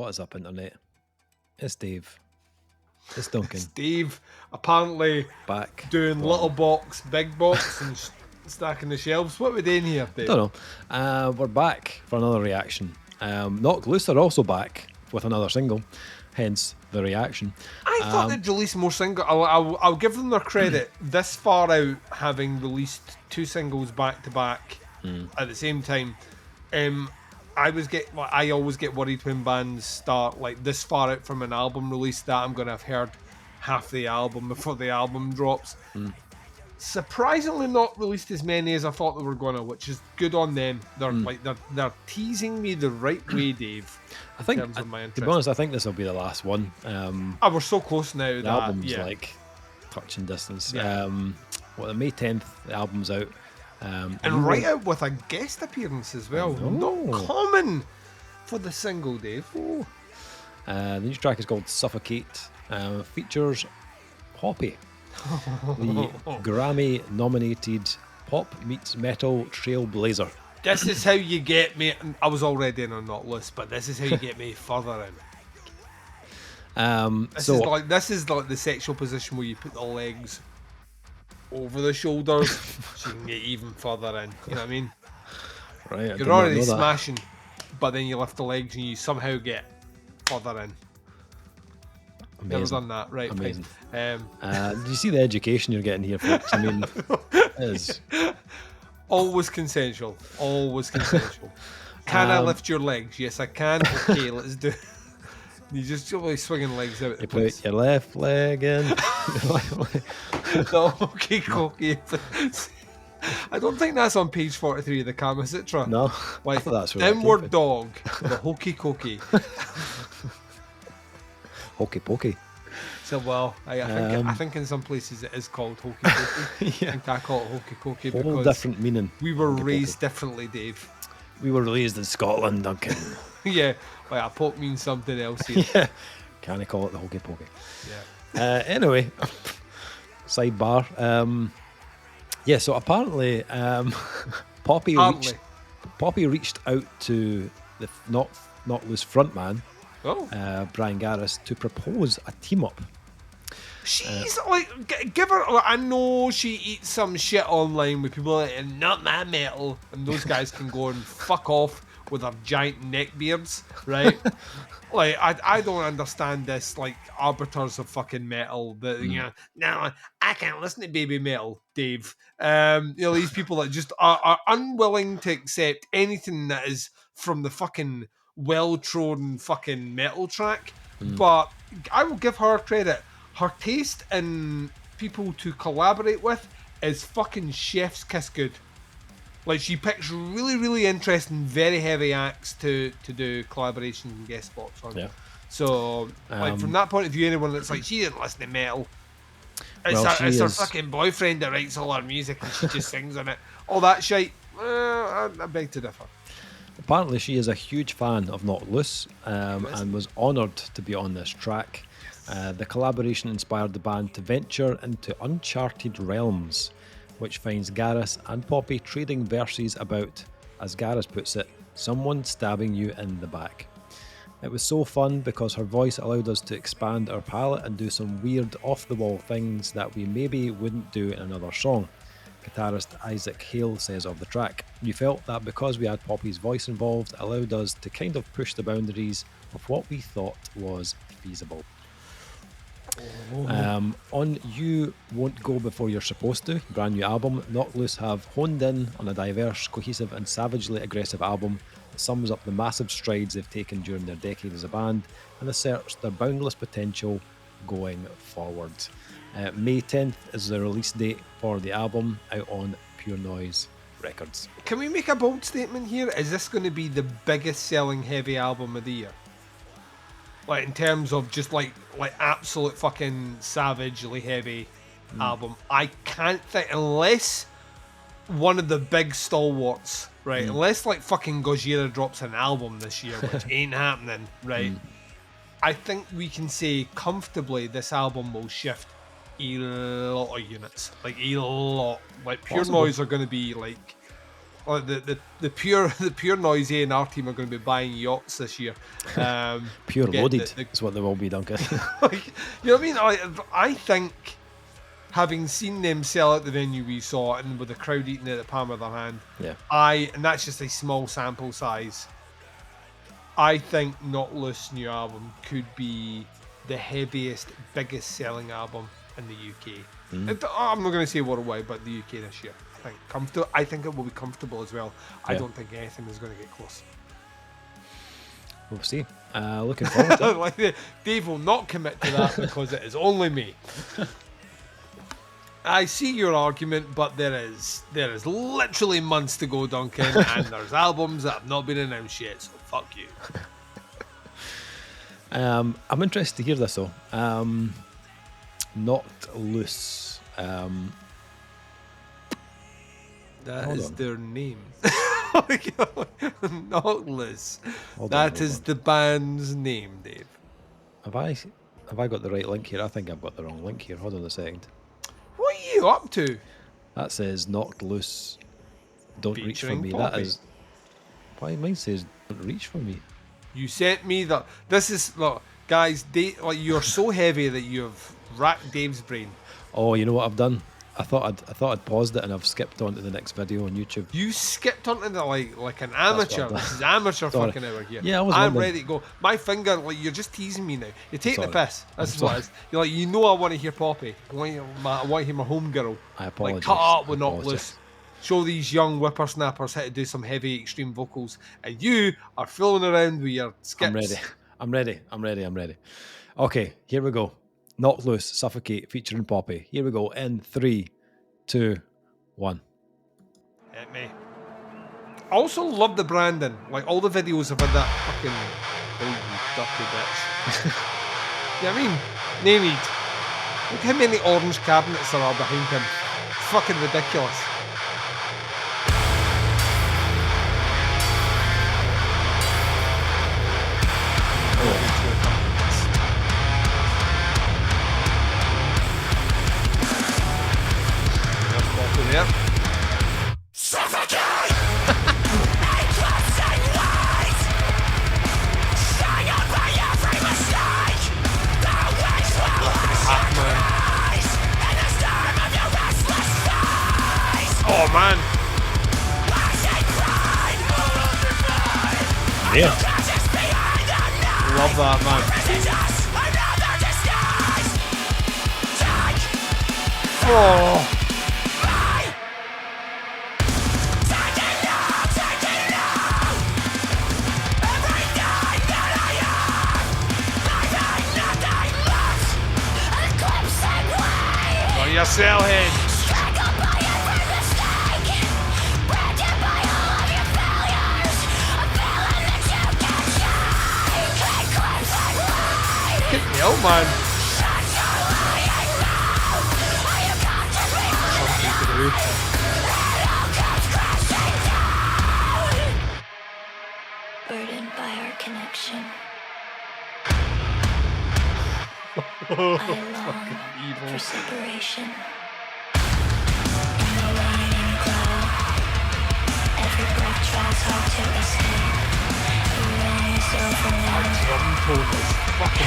What is up, internet? It's Dave. It's Duncan. Steve, apparently Back. doing little box, big box, and stacking the shelves. What are we doing here, Dave? Don't know. We're back for another reaction. Knocked Loose are also back with another single, hence the reaction. I thought they'd release more singles. I'll give them their credit. This far out, having released 2 singles back to back at the same time, I always get worried when bands start like this far out from an album release that I'm gonna have heard half the album before the album drops. Surprisingly, not released as many as I thought they were gonna, which is good on them. They're teasing me the right way, Dave. I think, to be honest, I think this will be the last one. We're so close now. The album's like touching distance. Yeah. The May 10th, the album's out. And right out with a guest appearance as well. Not common for the single, Dave. The new track is called Suffocate. Features Poppy, the Grammy-nominated pop meets metal trailblazer. This is how you get me. I was already in a not list, but this is how you get me further in. This is like the sexual position where you put the legs over the shoulders so you can get even further in. You know what I mean? Right. You're already smashing, but then you lift the legs and you somehow get further in. Amazing. Never done that, right? Amazing. Do you see the education you're getting here, folks? I mean, it is always consensual. Always consensual. Can I lift your legs? Yes, I can. Okay, let's do it. You just really swinging legs out. You put your left leg in. Okay. I don't think that's on page 43 of the Kama Sutra. No, like that's inward dog, the hokey cokey. Hokey pokey. So I think in some places it is called hokey pokey. Yeah. I think I call it hokey cokey Whole because different meaning. We were raised differently, Dave. We were raised in Scotland, Duncan. Yeah, like a poke means something else here. Yeah, can I call it the hokey pokey? Yeah. Anyway, sidebar. So apparently, Poppy reached out to the Not Loose frontman, Brian Garris, to propose a team up. She's give her. I know she eats some shit online with people like, not my metal, and those guys can go and fuck off with their giant neck beards, right? I don't understand this, like, arbiters of fucking metal. No, I can't listen to baby metal, Dave. These people that just are unwilling to accept anything that is from the fucking well-trodden fucking metal track. But I will give her credit. Her taste in people to collaborate with is fucking chef's kiss good. Like, she picks really, really interesting, very heavy acts to do collaborations and guest spots on. Yeah. So, from that point of view, anyone that's like, she didn't listen to metal. It's her fucking boyfriend that writes all her music and she just sings on it. All that shite, I beg to differ. Apparently, she is a huge fan of Not Loose and was honoured to be on this track. The collaboration inspired the band to venture into uncharted realms, which finds Garris and Poppy trading verses about, as Garris puts it, someone stabbing you in the back. It was so fun because her voice allowed us to expand our palette and do some weird off-the-wall things that we maybe wouldn't do in another song. Guitarist Isaac Hale says of the track, "You felt that because we had Poppy's voice involved, allowed us to kind of push the boundaries of what we thought was feasible." On You Won't Go Before You're Supposed To, brand new album, Knocked Loose have honed in on a diverse, cohesive and savagely aggressive album that sums up the massive strides they've taken during their decade as a band and asserts their boundless potential going forward. May 10th is the release date for the album, out on Pure Noise Records. Can we make a bold statement here? Is this going to be the biggest selling heavy album of the year? Like, in terms of just like absolute fucking savagely heavy album. I can't think, unless one of the big stalwarts, right? Unless like fucking Gojira drops an album this year, which ain't happening, right? I think we can say comfortably this album will shift a lot of units. Like, a lot. Like, Pure Noise are going to be like Like the pure noise A&R team are going to be buying yachts this year. Pure loaded is what they will be, Duncan. Like, you know what I mean? I think, having seen them sell out the venue we saw, and with the crowd eating it at the palm of their hand, and that's just a small sample size. I think Nautilus' new album could be the heaviest, biggest selling album in the UK. I'm not going to say worldwide, but the UK this year. I think it will be comfortable as well. I don't think anything is going to get close. We'll see. Looking forward to it. Like, Dave will not commit to that because it is only me. I see your argument, but there is literally months to go, Duncan, and there's albums that have not been announced yet, so fuck you. I'm interested to hear this though. Knocked Loose. That is their name. Knocked Loose. That is the band's name, Dave. Have I got the right link here? I think I've got the wrong link here. Hold on a second. What are you up to? That says Knocked Loose. Don't reach for me. Poppy. That is. Why mine says don't reach for me? You sent me that. This is, look, guys. Dave, like, you're so heavy that you've racked Dave's brain. Oh, you know what I've done? I thought I'd paused it and I've skipped on to the next video on YouTube. You skipped onto the like an amateur. This is amateur fucking hour here. Yeah, I'm wondering. Ready to go. My finger, like, you're just teasing me now. You're taking the piss. This is what it is. You're like, you know, I want to hear Poppy. I want to hear my homegirl. I apologise. Like, cut up with Knocked Loose. Show these young whippersnappers how to do some heavy extreme vocals, and you are fooling around with your skips. I'm ready. Okay, here we go. Knocked Loose, Suffocate, featuring Poppy. Here we go. In 3, 2, 1. Hit me. I also love the branding. Like, all the videos have had that fucking... Oh, you dirty bitch. You know what I mean? No need. Look how many orange cabinets there are behind him. It's fucking ridiculous. There. Suffocate! Eclipsing light! Shine out by every mistake! The wings will rise in the storm of your restless face! Oh, man. Yeah. Love that, man. Oh. On your cell head. Kick me out, man. Something to do. Burdened by our connection. I long for separation. In the rain and glow, every breath tries hard to escape. The rain is over now.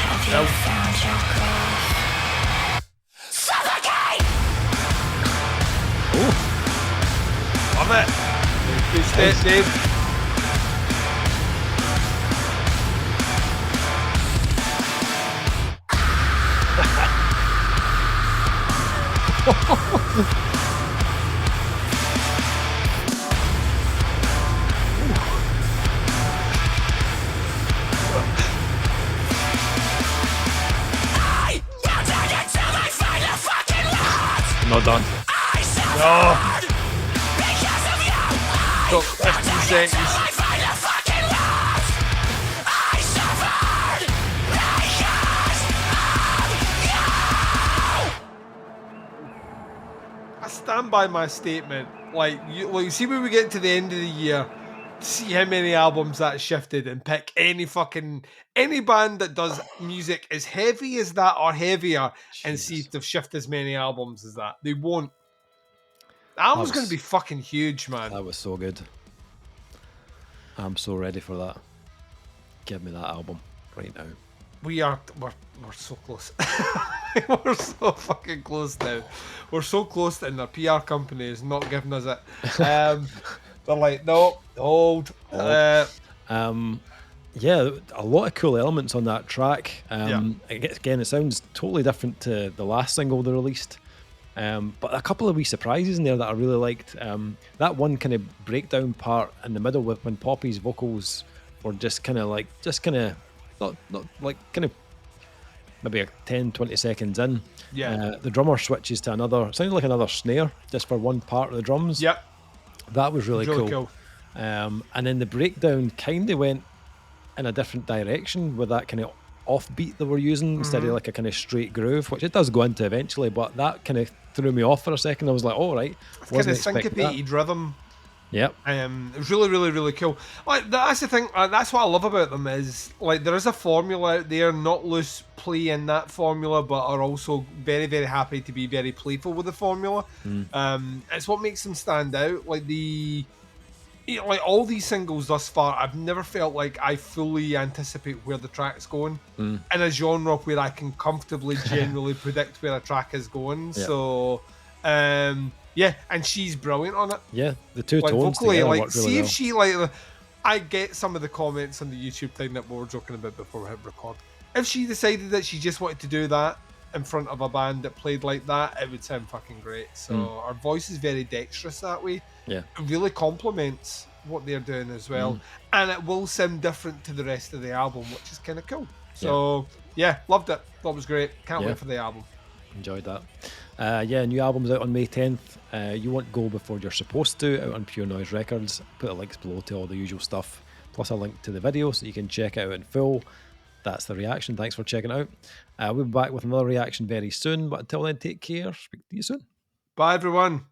Have you found your grave? Suffocate! Love it. Good step, Dave. Not done. No. Got 15 seconds. I stand by my statement. Like, you see when we get to the end of the year, see how many albums that shifted, and pick any band that does music as heavy as that or heavier, and see if they've shifted as many albums as that. They won't. Album's That going was- to be fucking huge, man. That was so good. I'm so ready for that. Give me that album right now. We're so close. We're so fucking close now. We're so close, and the PR company is not giving us it. They're like, no, hold. Yeah, a lot of cool elements on that track. Yeah. Again, it sounds totally different to the last single they released. But a couple of wee surprises in there that I really liked. That one kind of breakdown part in the middle with when Poppy's vocals were just kind of not like kind of maybe 10, 20 seconds in. Yeah. The drummer switches to another, sounded like another snare just for one part of the drums. Yep. That was really, Really cool. cool. And then the breakdown kind of went in a different direction with that kind of offbeat that we're using instead of like a kind of straight groove, which it does go into eventually, but that kind of threw me off for a second. I was like, all right, Kind wasn't of expecting that. syncopated rhythm. Yep. It was really, really, really cool. Like that's the thing. That's what I love about them is like there is a formula out there. Not loose play in that formula, but are also very, very happy to be very playful with the formula. It's what makes them stand out. Like like all these singles thus far, I've never felt like I fully anticipate where the track's going in a genre where I can comfortably, generally predict where a track is going. Yeah. So, yeah, and she's brilliant on it. Yeah, the two Like tones vocally, together like worked really see well. if she like. I get some of the comments on the YouTube thing that we were joking about before we hit record. If she decided that she just wanted to do that in front of a band that played like that, it would sound fucking great. So her voice is very dexterous that way. Yeah. It really complements what they're doing as well, and it will sound different to the rest of the album, which is kind of cool. So yeah, loved it. Thought it was great. Can't Yeah. wait for the album. Enjoyed that. Yeah, new album's out on May 10th. You won't go before you're supposed to, out on Pure Noise Records. Put the links below to all the usual stuff, plus a link to the video so you can check it out in full. That's the reaction. Thanks for checking it out. We'll be back with another reaction very soon, but until then, take care. Speak to you soon. Bye everyone.